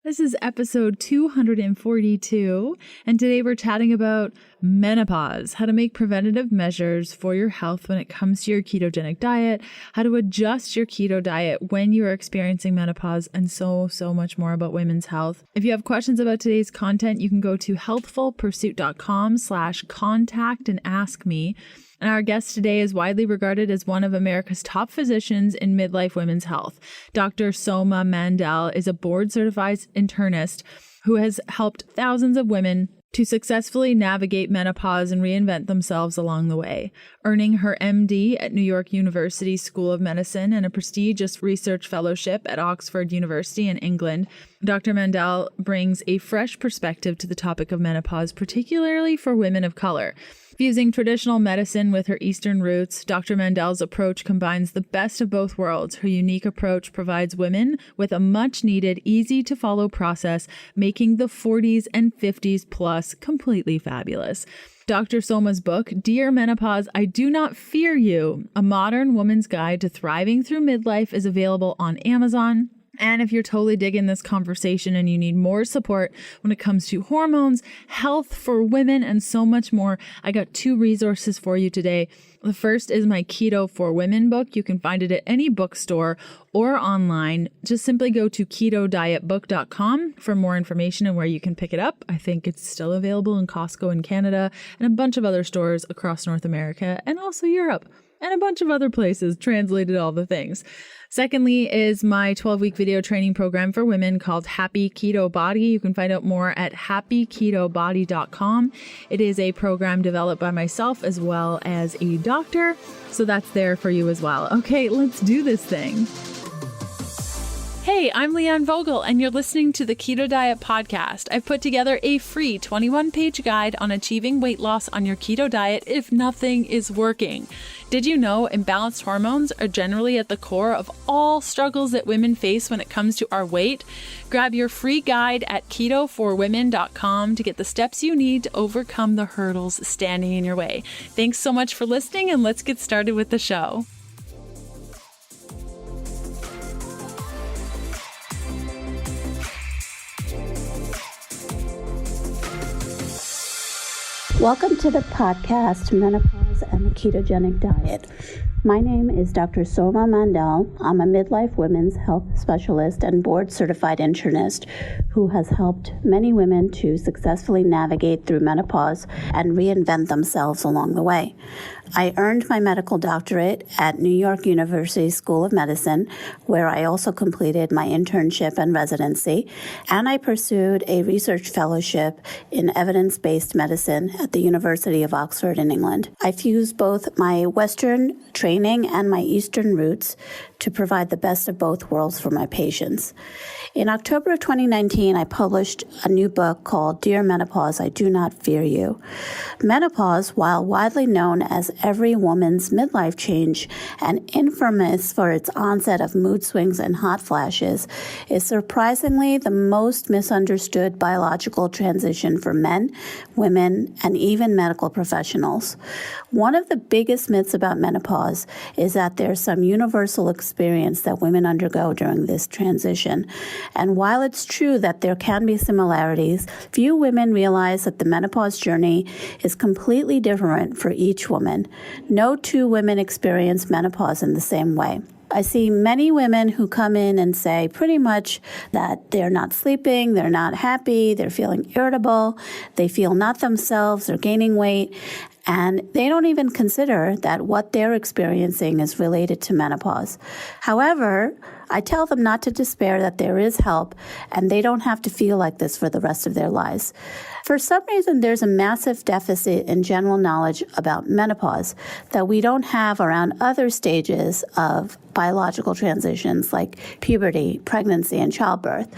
This is episode 242, and today we're chatting about menopause, how to make preventative measures for your health when it comes to your ketogenic diet, how to adjust your keto diet when you are experiencing menopause, and so much more about women's health. If you have questions about today's content, you can go to healthfulpursuit.com/contact and ask me. And our guest today is widely regarded as one of America's top physicians in midlife women's health. Dr. Soma Mandal is a board-certified internist who has helped thousands of women to successfully navigate menopause and reinvent themselves along the way. Earning her MD at New York University School of Medicine and a prestigious research fellowship at Oxford University in England, Dr. Mandal brings a fresh perspective to the topic of menopause, particularly for women of color. Fusing traditional medicine with her Eastern roots, Dr. Mandal's approach combines the best of both worlds. Her unique approach provides women with a much-needed, easy-to-follow process, making the 40s and 50s plus completely fabulous. Dr. Soma's book, Dear Menopause, I Do Not Fear You, A Modern Woman's Guide to Thriving Through Midlife, is available on Amazon. And if you're totally digging this conversation and you need more support when it comes to hormones, health for women, and so much more, I got 2 resources for you today. The first is my Keto for Women book. You can find it at any bookstore or online. Just simply go to ketodietbook.com for more information and where you can pick it up. I think it's still available in Costco in Canada and a bunch of other stores across North America and also Europe and a bunch of other places, translated all the things. Secondly is my 12-week video training program for women called Happy Keto Body. You can find out more at happyketobody.com. It is a program developed by myself as well as a doctor, so that's there for you as well. Okay, let's do this thing. Hey, I'm Leanne Vogel, and you're listening to the Keto Diet Podcast. I've put together a free 21-page guide on achieving weight loss on your keto diet if nothing is working. Did you know imbalanced hormones are generally at the core of all struggles that women face when it comes to our weight? Grab your free guide at ketoforwomen.com to get the steps you need to overcome the hurdles standing in your way. Thanks so much for listening, and let's get started with the show. Welcome to the podcast, Menopause and the Ketogenic Diet. My name is Dr. Soma Mandal. I'm a midlife women's health specialist and board-certified internist who has helped many women to successfully navigate through menopause and reinvent themselves along the way. I earned my medical doctorate at New York University School of Medicine, where I also completed my internship and residency, and I pursued a research fellowship in evidence-based medicine at the University of Oxford in England. I fused both my Western training and my Eastern roots to provide the best of both worlds for my patients. In October of 2019, I published a new book called Dear Menopause, I Do Not Fear You. Menopause, while widely known as every woman's midlife change and infamous for its onset of mood swings and hot flashes, is surprisingly the most misunderstood biological transition for men, women, and even medical professionals. One of the biggest myths about menopause is that there's some universal experience that women undergo during this transition. And while it's true that there can be similarities, few women realize that the menopause journey is completely different for each woman. No 2 women experience menopause in the same way. I see many women who come in and say pretty much that they're not sleeping, they're not happy, they're feeling irritable, they feel not themselves, they're gaining weight, and they don't even consider that what they're experiencing is related to menopause. However, I tell them not to despair, that there is help, and they don't have to feel like this for the rest of their lives. For some reason, there's a massive deficit in general knowledge about menopause that we don't have around other stages of biological transitions like puberty, pregnancy, and childbirth.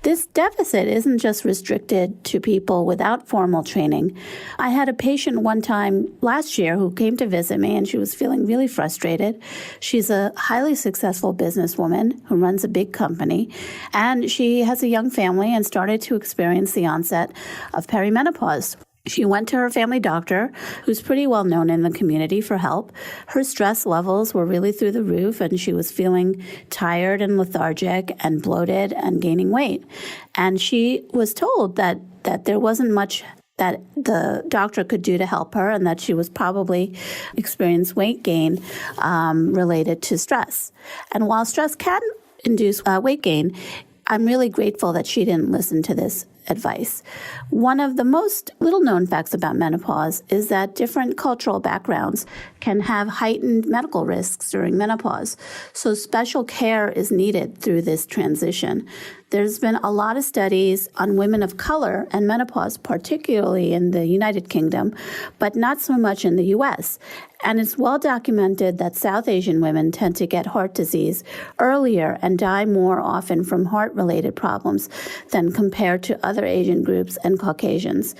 This deficit isn't just restricted to people without formal training. I had a patient one time last year who came to visit me, and she was feeling really frustrated. She's a highly successful businesswoman who runs a big company, and she has a young family and started to experience the onset of peri-menopause. She went to her family doctor, who's pretty well known in the community, for help. Her stress levels were really through the roof, and she was feeling tired and lethargic and bloated and gaining weight. And she was told that there wasn't much that the doctor could do to help her, and that she was probably experiencing weight gain related to stress. And while stress can induce weight gain, I'm really grateful that she didn't listen to this advice. One of the most little-known facts about menopause is that different cultural backgrounds can have heightened medical risks during menopause, so special care is needed through this transition. There's been a lot of studies on women of color and menopause, particularly in the United Kingdom, but not so much in the U.S. And it's well documented that South Asian women tend to get heart disease earlier and die more often from heart-related problems than compared to other Asian groups and Caucasians.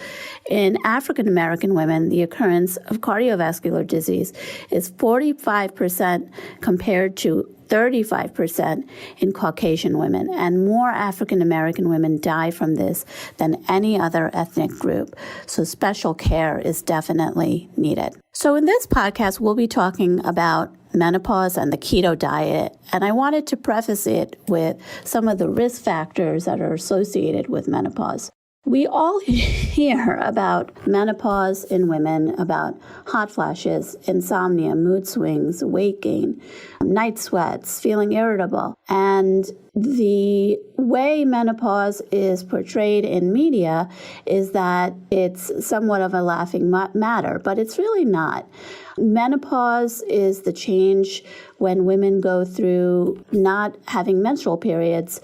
In African American women, the occurrence of cardiovascular disease is 45% compared to 35% in Caucasian women, and more African American women die from this than any other ethnic group. So special care is definitely needed. So in this podcast, we'll be talking about menopause and the keto diet, and I wanted to preface it with some of the risk factors that are associated with menopause. We all hear about menopause in women, about hot flashes, insomnia, mood swings, weight gain, night sweats, feeling irritable. And the way menopause is portrayed in media is that it's somewhat of a laughing matter, but it's really not. Menopause is the change when women go through not having menstrual periods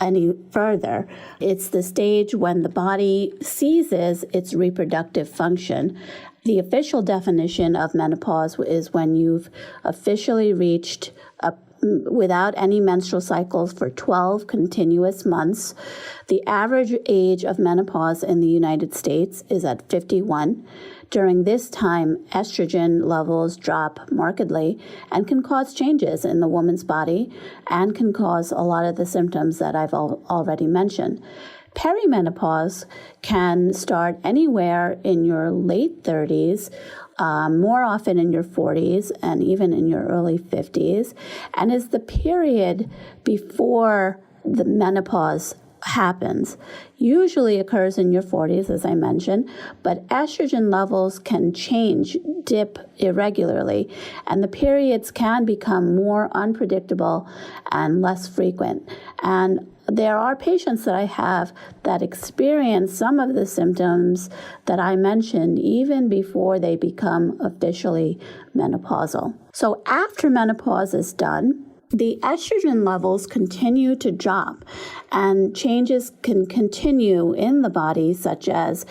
any further. It's the stage when the body ceases its reproductive function. The official definition of menopause is when you've officially reached without any menstrual cycles for 12 continuous months. The average age of menopause in the United States is at 51. During this time, estrogen levels drop markedly and can cause changes in the woman's body and can cause a lot of the symptoms that I've already mentioned. Peri-menopause can start anywhere in your late 30s, more often in your 40s, and even in your early 50s, and is the period before the menopause happens. Usually occurs in your 40s, as I mentioned, but estrogen levels can dip irregularly, and the periods can become more unpredictable and less frequent. And there are patients that I have that experience some of the symptoms that I mentioned even before they become officially menopausal. So after menopause is done, the estrogen levels continue to drop, and changes can continue in the body, such as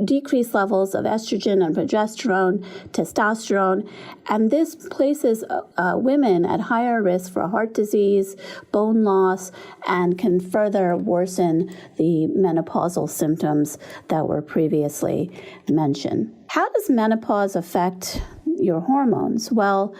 decreased levels of estrogen and progesterone, testosterone, and this places women at higher risk for heart disease, bone loss, and can further worsen the menopausal symptoms that were previously mentioned. How does menopause affect your hormones? Well,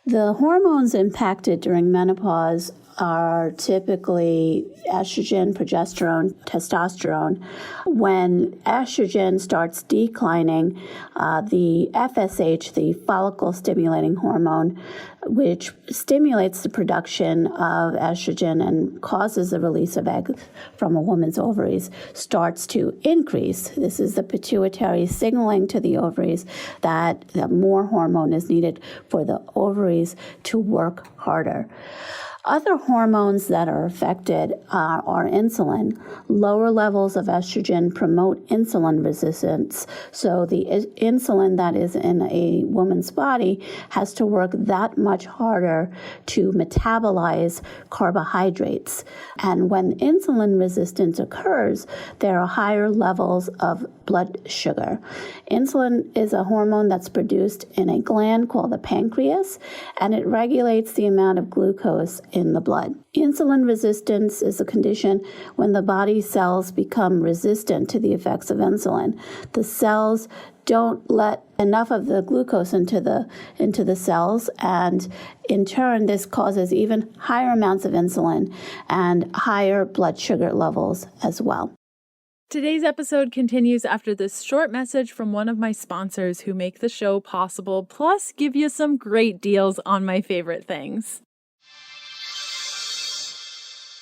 the hormones impacted during menopause are typically estrogen, progesterone, testosterone. When estrogen starts declining, the FSH, the follicle-stimulating hormone, which stimulates the production of estrogen and causes the release of eggs from a woman's ovaries, starts to increase. This is the pituitary signaling to the ovaries that more hormone is needed for the ovaries to work harder. Other hormones that are affected are insulin. Lower levels of estrogen promote insulin resistance. So the insulin that is in a woman's body has to work that much harder to metabolize carbohydrates. And when insulin resistance occurs, there are higher levels of blood sugar. Insulin is a hormone that's produced in a gland called the pancreas, and it regulates the amount of glucose in the blood. Insulin resistance is a condition when the body cells become resistant to the effects of insulin. The cells don't let enough of the glucose into the cells, and in turn this causes even higher amounts of insulin and higher blood sugar levels as well. Today's episode continues after this short message from one of my sponsors who make the show possible, plus give you some great deals on my favorite things.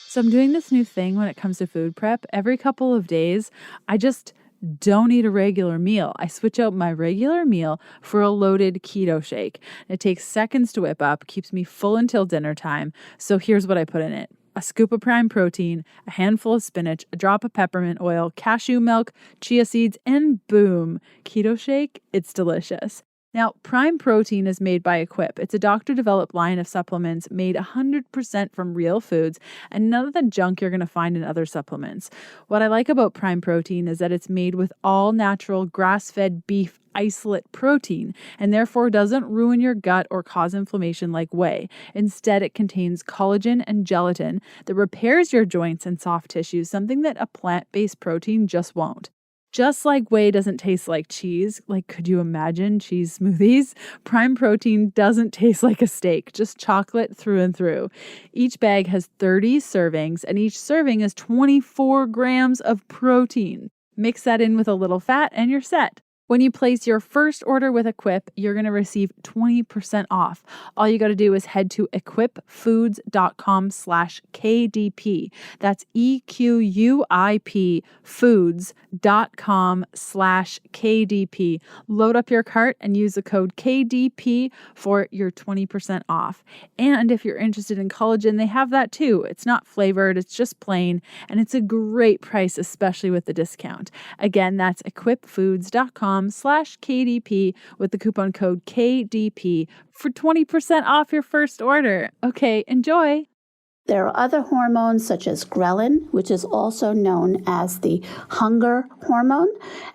So I'm doing this new thing when it comes to food prep. Every couple of days, I just don't eat a regular meal. I switch out my regular meal for a loaded keto shake. It takes seconds to whip up, keeps me full until dinner time. So here's what I put in it. A scoop of prime protein, a handful of spinach, a drop of peppermint oil, cashew milk, chia seeds, and boom, keto shake. It's delicious. Now, Prime Protein is made by Equip. It's a doctor-developed line of supplements made 100% from real foods and none of the junk you're going to find in other supplements. What I like about Prime Protein is that it's made with all-natural grass-fed beef isolate protein and therefore doesn't ruin your gut or cause inflammation like whey. Instead, it contains collagen and gelatin that repairs your joints and soft tissues, something that a plant-based protein just won't. Just like whey doesn't taste like cheese, like could you imagine cheese smoothies? Prime Protein doesn't taste like a steak, just chocolate through and through. Each bag has 30 servings and each serving is 24 grams of protein. Mix that in with a little fat and you're set. When you place your first order with Equip, you're going to receive 20% off. All you got to do is head to equipfoods.com/KDP. That's EQUIP foods.com/KDP. Load up your cart and use the code KDP for your 20% off. And if you're interested in collagen, they have that too. It's not flavored, it's just plain, and it's a great price, especially with the discount. Again, that's equipfoods.com/KDP with the coupon code KDP for 20% off your first order. Okay, enjoy. There are other hormones such as ghrelin, which is also known as the hunger hormone,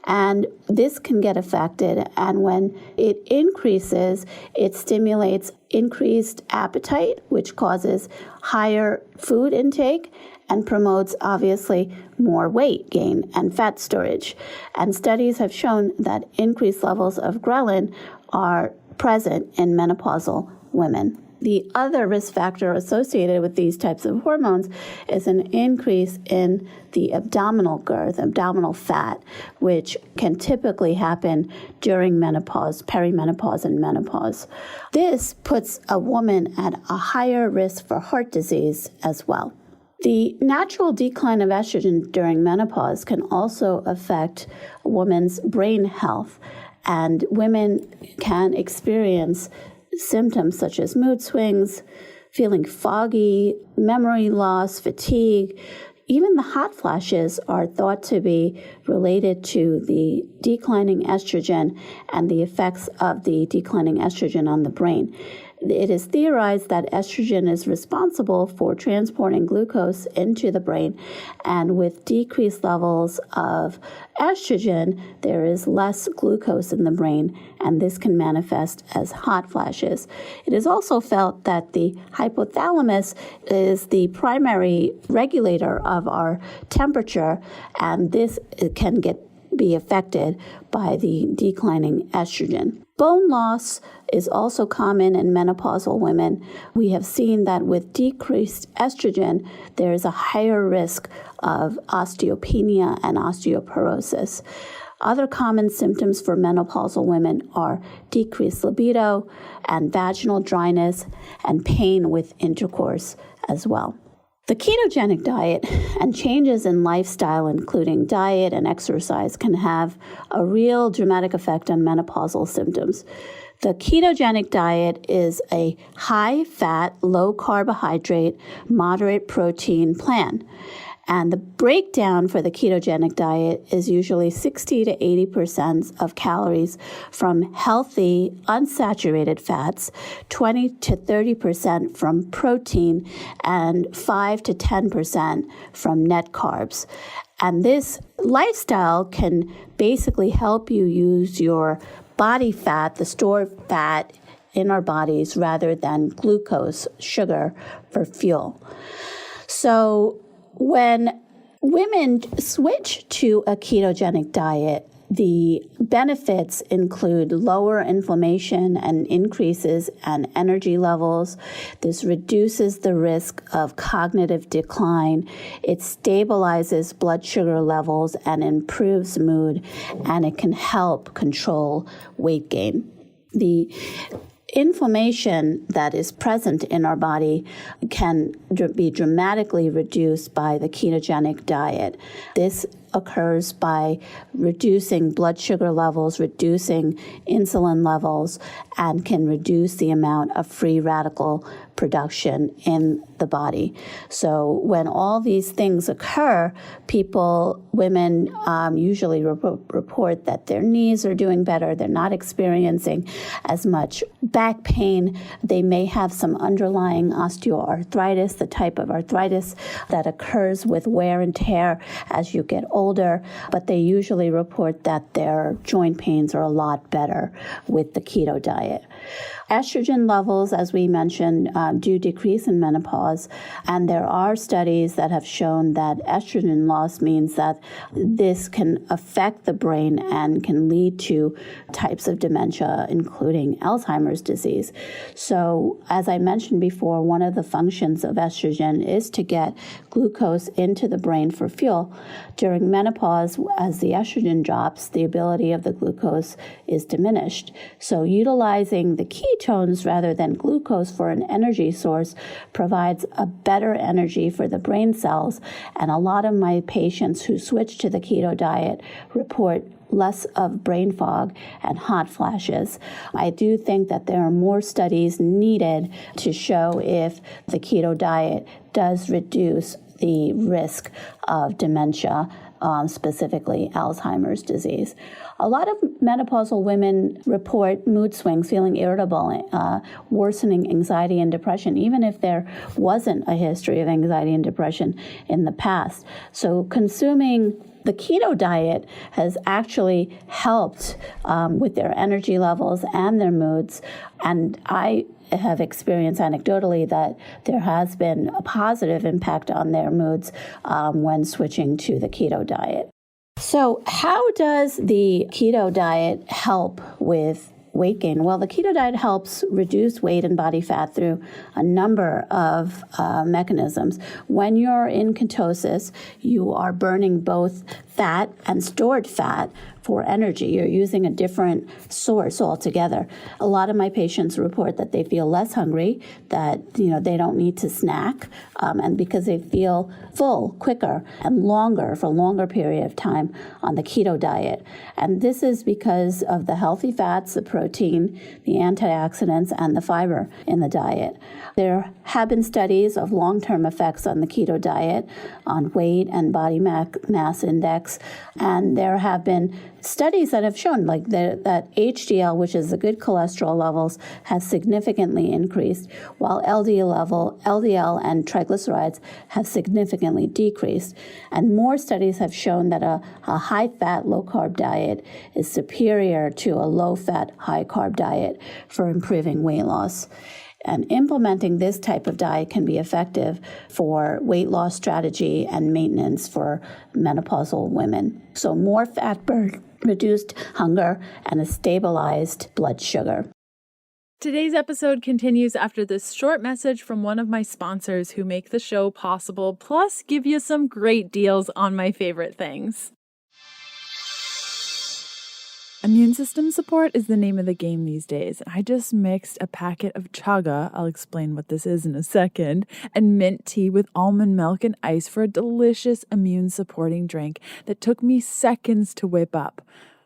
and this can get affected, and when it increases, it stimulates increased appetite, which causes higher food intake and promotes, obviously, more weight gain and fat storage. And studies have shown that increased levels of ghrelin are present in menopausal women. The other risk factor associated with these types of hormones is an increase in the abdominal girth, abdominal fat, which can typically happen during menopause, peri-menopause, and menopause. This puts a woman at a higher risk for heart disease as well. The natural decline of estrogen during menopause can also affect a woman's brain health, and women can experience symptoms such as mood swings, feeling foggy, memory loss, fatigue. Even the hot flashes are thought to be related to the declining estrogen and the effects of the declining estrogen on the brain. It is theorized that estrogen is responsible for transporting glucose into the brain, and with decreased levels of estrogen, there is less glucose in the brain, and this can manifest as hot flashes. It is also felt that the hypothalamus is the primary regulator of our temperature, and this can be affected by the declining estrogen. Bone loss is also common in menopausal women. We have seen that with decreased estrogen, there is a higher risk of osteopenia and osteoporosis. Other common symptoms for menopausal women are decreased libido and vaginal dryness and pain with intercourse as well. The ketogenic diet and changes in lifestyle, including diet and exercise, can have a real dramatic effect on menopausal symptoms. The ketogenic diet is a high-fat, low-carbohydrate, moderate protein plan. And the breakdown for the ketogenic diet is usually 60 to 80% of calories from healthy, unsaturated fats, 20 to 30% from protein, and 5 to 10% from net carbs. And this lifestyle can basically help you use your body fat, the stored fat in our bodies, rather than glucose, sugar, for fuel. So when women switch to a ketogenic diet, The benefits include lower inflammation and increases in energy levels. This reduces the risk of cognitive decline. It stabilizes blood sugar levels and improves mood, and it can help control weight gain. The inflammation that is present in our body can be dramatically reduced by the ketogenic diet. This occurs by reducing blood sugar levels, reducing insulin levels, and can reduce the amount of free radical production in the body. So when all these things occur, women usually report that their knees are doing better. They're not experiencing as much back pain. They may have some underlying osteoarthritis, the type of arthritis that occurs with wear and tear as you get older, but they usually report that their joint pains are a lot better with the keto diet. Estrogen levels, as we mentioned, do decrease in menopause, and there are studies that have shown that estrogen loss means that this can affect the brain and can lead to types of dementia, including Alzheimer's disease. So, as I mentioned before, one of the functions of estrogen is to get glucose into the brain for fuel. During menopause, as the estrogen drops, the ability of the glucose is diminished. So, utilizing the ketones rather than glucose for an energy source provides a better energy for the brain cells. And a lot of my patients who switch to the keto diet report less of brain fog and hot flashes. I do think that there are more studies needed to show if the keto diet does reduce the risk of dementia, specifically Alzheimer's disease. A lot of menopausal women report mood swings, feeling irritable, worsening anxiety and depression, even if there wasn't a history of anxiety and depression in the past. So consuming the keto diet has actually helped with their energy levels and their moods. And I have experienced anecdotally that there has been a positive impact on their moods when switching to the keto diet. So how does the keto diet help with weight gain? Well, the keto diet helps reduce weight and body fat through a number of mechanisms. When you're in ketosis, you are burning both fat and stored fat for energy. You're using a different source altogether. A lot of my patients report that they feel less hungry, that they don't need to snack, and because they feel full quicker and longer for a longer period of time on the keto diet. And this is because of the healthy fats, the protein, the antioxidants, and the fiber in the diet. There have been studies of long-term effects on the keto diet on weight and body mass index, and there have been studies that have shown that HDL, which is the good cholesterol levels, has significantly increased, while LDL and triglycerides have significantly decreased. And more studies have shown that a high-fat, low-carb diet is superior to a low-fat, high-carb diet for improving weight loss. And implementing this type of diet can be effective for weight loss strategy and maintenance for menopausal women. So more fat burn, reduced hunger, and a stabilized blood sugar. Today's episode continues after this short message from one of my sponsors who make the show possible, plus give you some great deals on my favorite things. Immune system support is the name of the game these days. I just mixed a packet of chaga, I'll explain what this is in a second, and mint tea with almond milk and ice for a delicious immune supporting drink that took me seconds to whip up.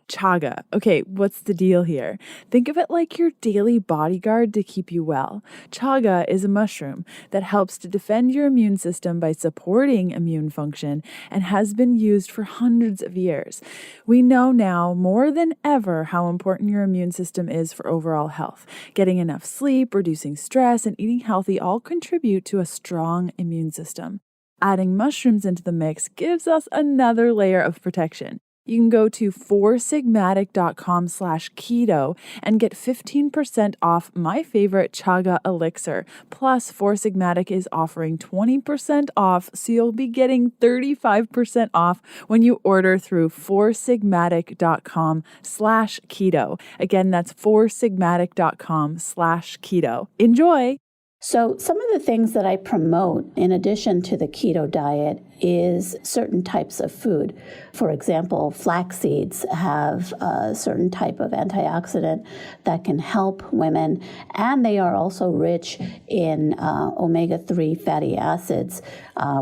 Chaga. Okay, what's the deal here? Think of it like your daily bodyguard to keep you well. Chaga is a mushroom that helps to defend your immune system by supporting immune function and has been used for hundreds of years. We know now more than ever how important your immune system is for overall health. Getting enough sleep, reducing stress, and eating healthy all contribute to a strong immune system. Adding mushrooms into the mix gives us another layer of protection. You can go to foursigmatic.com/keto and get 15% off my favorite chaga elixir. Plus, Four Sigmatic is offering 20% off, so you'll be getting 35% off when you order through foursigmatic.com/keto. Again, that's foursigmatic.com/keto. Enjoy! So some of the things that I promote in addition to the keto diet is certain types of food. For example, flax seeds have a certain type of antioxidant that can help women, and they are also rich in omega-3 fatty acids,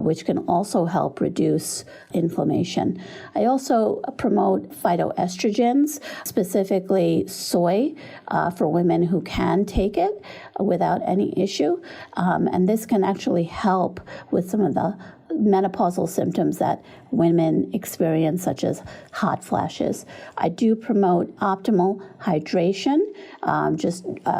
which can also help reduce inflammation. I also promote phytoestrogens, specifically soy, for women who can take it without any issue, and this can actually help with some of the menopausal symptoms that women experience, such as hot flashes. I do promote optimal hydration,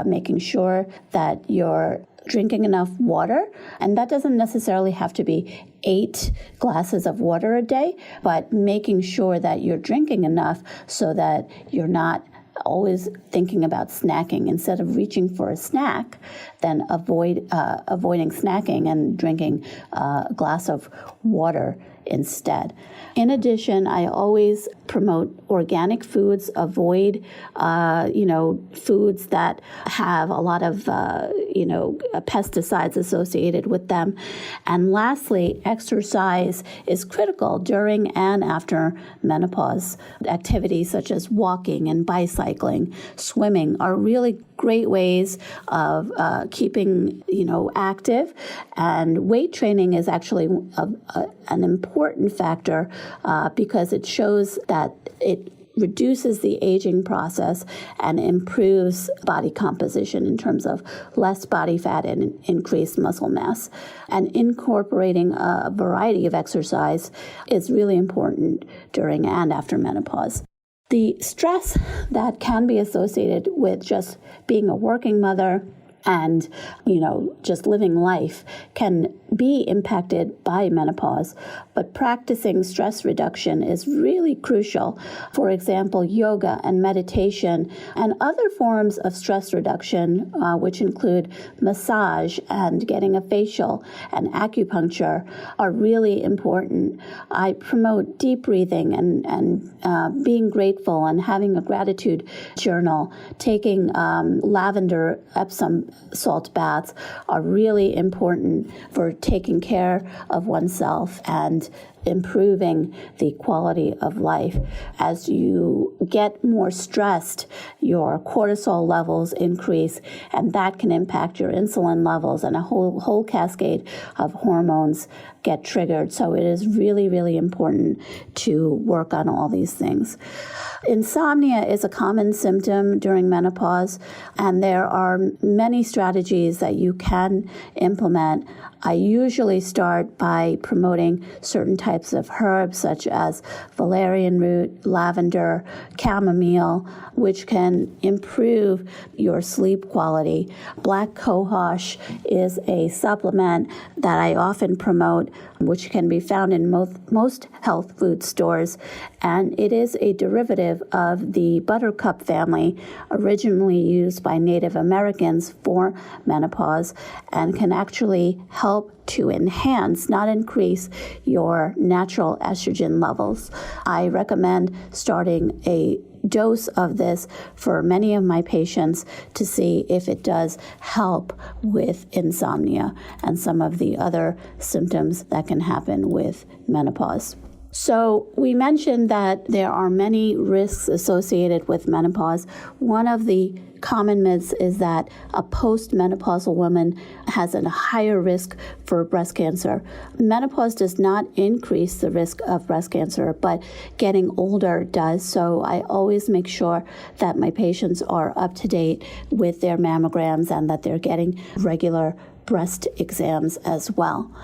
making sure that you're drinking enough water, and that doesn't necessarily have to be 8 glasses of water a day, but making sure that you're drinking enough so that you're not always thinking about snacking. Instead of reaching for a snack, then avoiding snacking and drinking a glass of water instead. In addition, I always promote organic foods, avoid foods that have a lot of pesticides associated with them. And lastly, exercise is critical during and after menopause. Activities such as walking and bicycling, swimming are really great ways of keeping active, and weight training is actually an important factor because it shows that it reduces the aging process and improves body composition in terms of less body fat and increased muscle mass. And incorporating a variety of exercise is really important during and after menopause. The stress that can be associated with just being a working mother and, just living life can be impacted by menopause, but practicing stress reduction is really crucial. For example, yoga and meditation and other forms of stress reduction, which include massage and getting a facial and acupuncture, are really important. I promote deep breathing and being grateful and having a gratitude journal. Taking lavender Epsom salt baths are really important for taking care of oneself and improving the quality of life. As you get more stressed, your cortisol levels increase, and that can impact your insulin levels, and a whole cascade of hormones get triggered. So it is really, really important to work on all these things. Insomnia is a common symptom during menopause, and there are many strategies that you can implement. I usually start by promoting certain types of herbs such as valerian root, lavender, chamomile, which can improve your sleep quality. Black cohosh is a supplement that I often promote, which can be found in most health food stores, and it is a derivative of the buttercup family, originally used by Native Americans for menopause, and can actually help to enhance, not increase, your natural estrogen levels. I recommend starting a dose of this for many of my patients to see if it does help with insomnia and some of the other symptoms that can happen with menopause. So we mentioned that there are many risks associated with menopause. One of the common myths is that a postmenopausal woman has a higher risk for breast cancer. Menopause does not increase the risk of breast cancer, but getting older does. So I always make sure that my patients are up to date with their mammograms and that they're getting regular breast exams as well.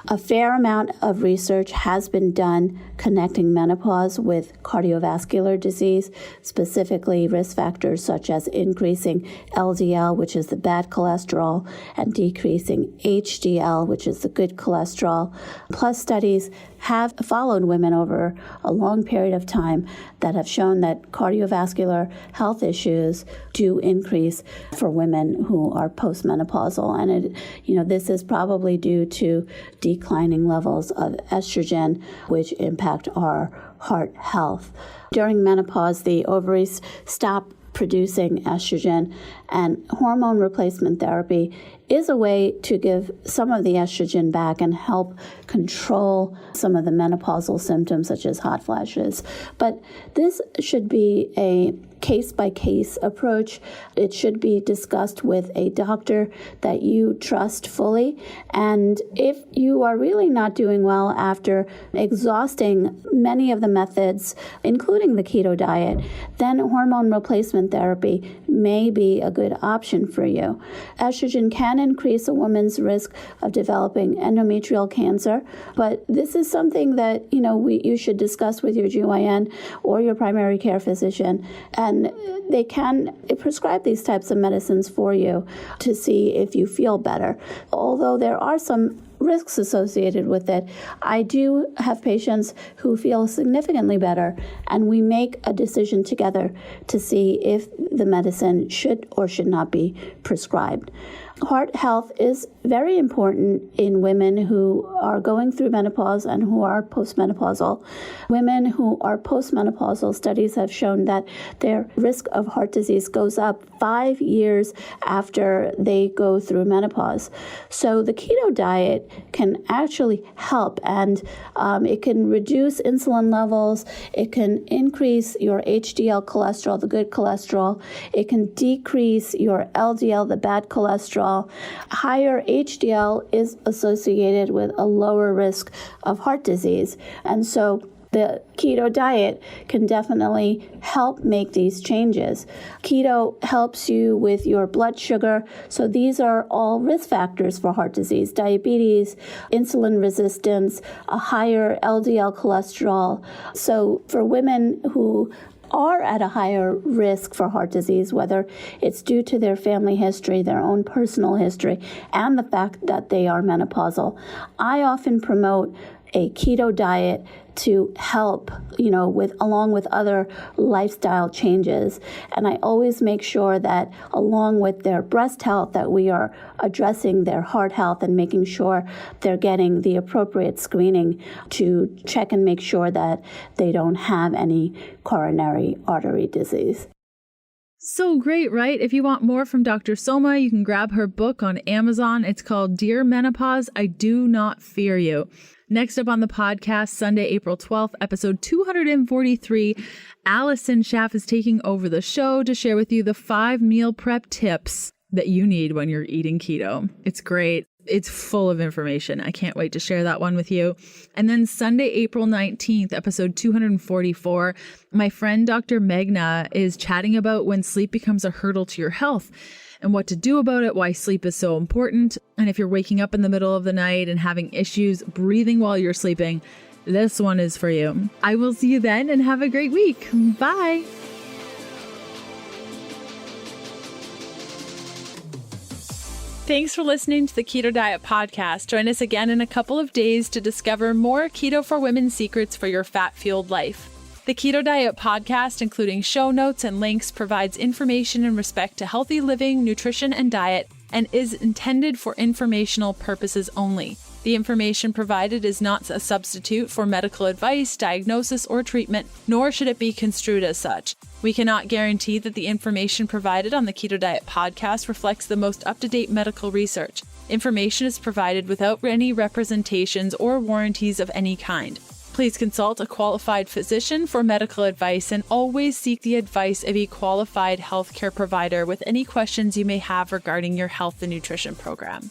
A fair amount of research has been done connecting menopause with cardiovascular disease, specifically risk factors such as increasing LDL, which is the bad cholesterol, and decreasing HDL, which is the good cholesterol, plus studies have followed women over a long period of time that have shown that cardiovascular health issues do increase for women who are postmenopausal. And this is probably due to declining levels of estrogen, which impact our heart health. During menopause, the ovaries stop producing estrogen, and hormone replacement therapy is a way to give some of the estrogen back and help control some of the menopausal symptoms such as hot flashes. But this should be a case-by-case approach. It should be discussed with a doctor that you trust fully. And if you are really not doing well after exhausting many of the methods, including the keto diet, then hormone replacement therapy may be a good option for you. Estrogen can increase a woman's risk of developing endometrial cancer, but this is something that you should discuss with your GYN or your primary care physician, and they can prescribe these types of medicines for you to see if you feel better. Although there are some risks associated with it, I do have patients who feel significantly better, and we make a decision together to see if the medicine should or should not be prescribed. Heart health is very important in women who are going through menopause and who are postmenopausal. Women who are postmenopausal, studies have shown that their risk of heart disease goes up 5 years after they go through menopause. So the keto diet can actually help, and it can reduce insulin levels. It can increase your HDL cholesterol, the good cholesterol. It can decrease your LDL, the bad cholesterol. Higher HDL is associated with a lower risk of heart disease. And so the keto diet can definitely help make these changes. Keto helps you with your blood sugar. So these are all risk factors for heart disease: diabetes, insulin resistance, a higher LDL cholesterol. So for women who are at a higher risk for heart disease, whether it's due to their family history, their own personal history, and the fact that they are menopausal, I often promote a keto diet to help, along with other lifestyle changes. And I always make sure that along with their breast health, that we are addressing their heart health and making sure they're getting the appropriate screening to check and make sure that they don't have any coronary artery disease. So great, right? If you want more from Dr. Soma, you can grab her book on Amazon. It's called Dear Menopause, I Do Not Fear You. Next up on the podcast, Sunday, April 12th, episode 243, Allison Schaff is taking over the show to share with you the 5 meal prep tips that you need when you're eating keto. It's great. It's full of information. I can't wait to share that one with you. And then Sunday, April 19th, episode 244, my friend Dr. Meghna is chatting about when sleep becomes a hurdle to your health and what to do about it, why sleep is so important. And if you're waking up in the middle of the night and having issues breathing while you're sleeping, this one is for you. I will see you then, and have a great week. Bye. Thanks for listening to the Keto Diet Podcast. Join us again in a couple of days to discover more Keto for Women secrets for your fat-fueled life. The Keto Diet Podcast, including show notes and links, provides information in respect to healthy living, nutrition, and diet, and is intended for informational purposes only. The information provided is not a substitute for medical advice, diagnosis, or treatment, nor should it be construed as such. We cannot guarantee that the information provided on the Keto Diet Podcast reflects the most up-to-date medical research. Information is provided without any representations or warranties of any kind. Please consult a qualified physician for medical advice, and always seek the advice of a qualified healthcare provider with any questions you may have regarding your health and nutrition program.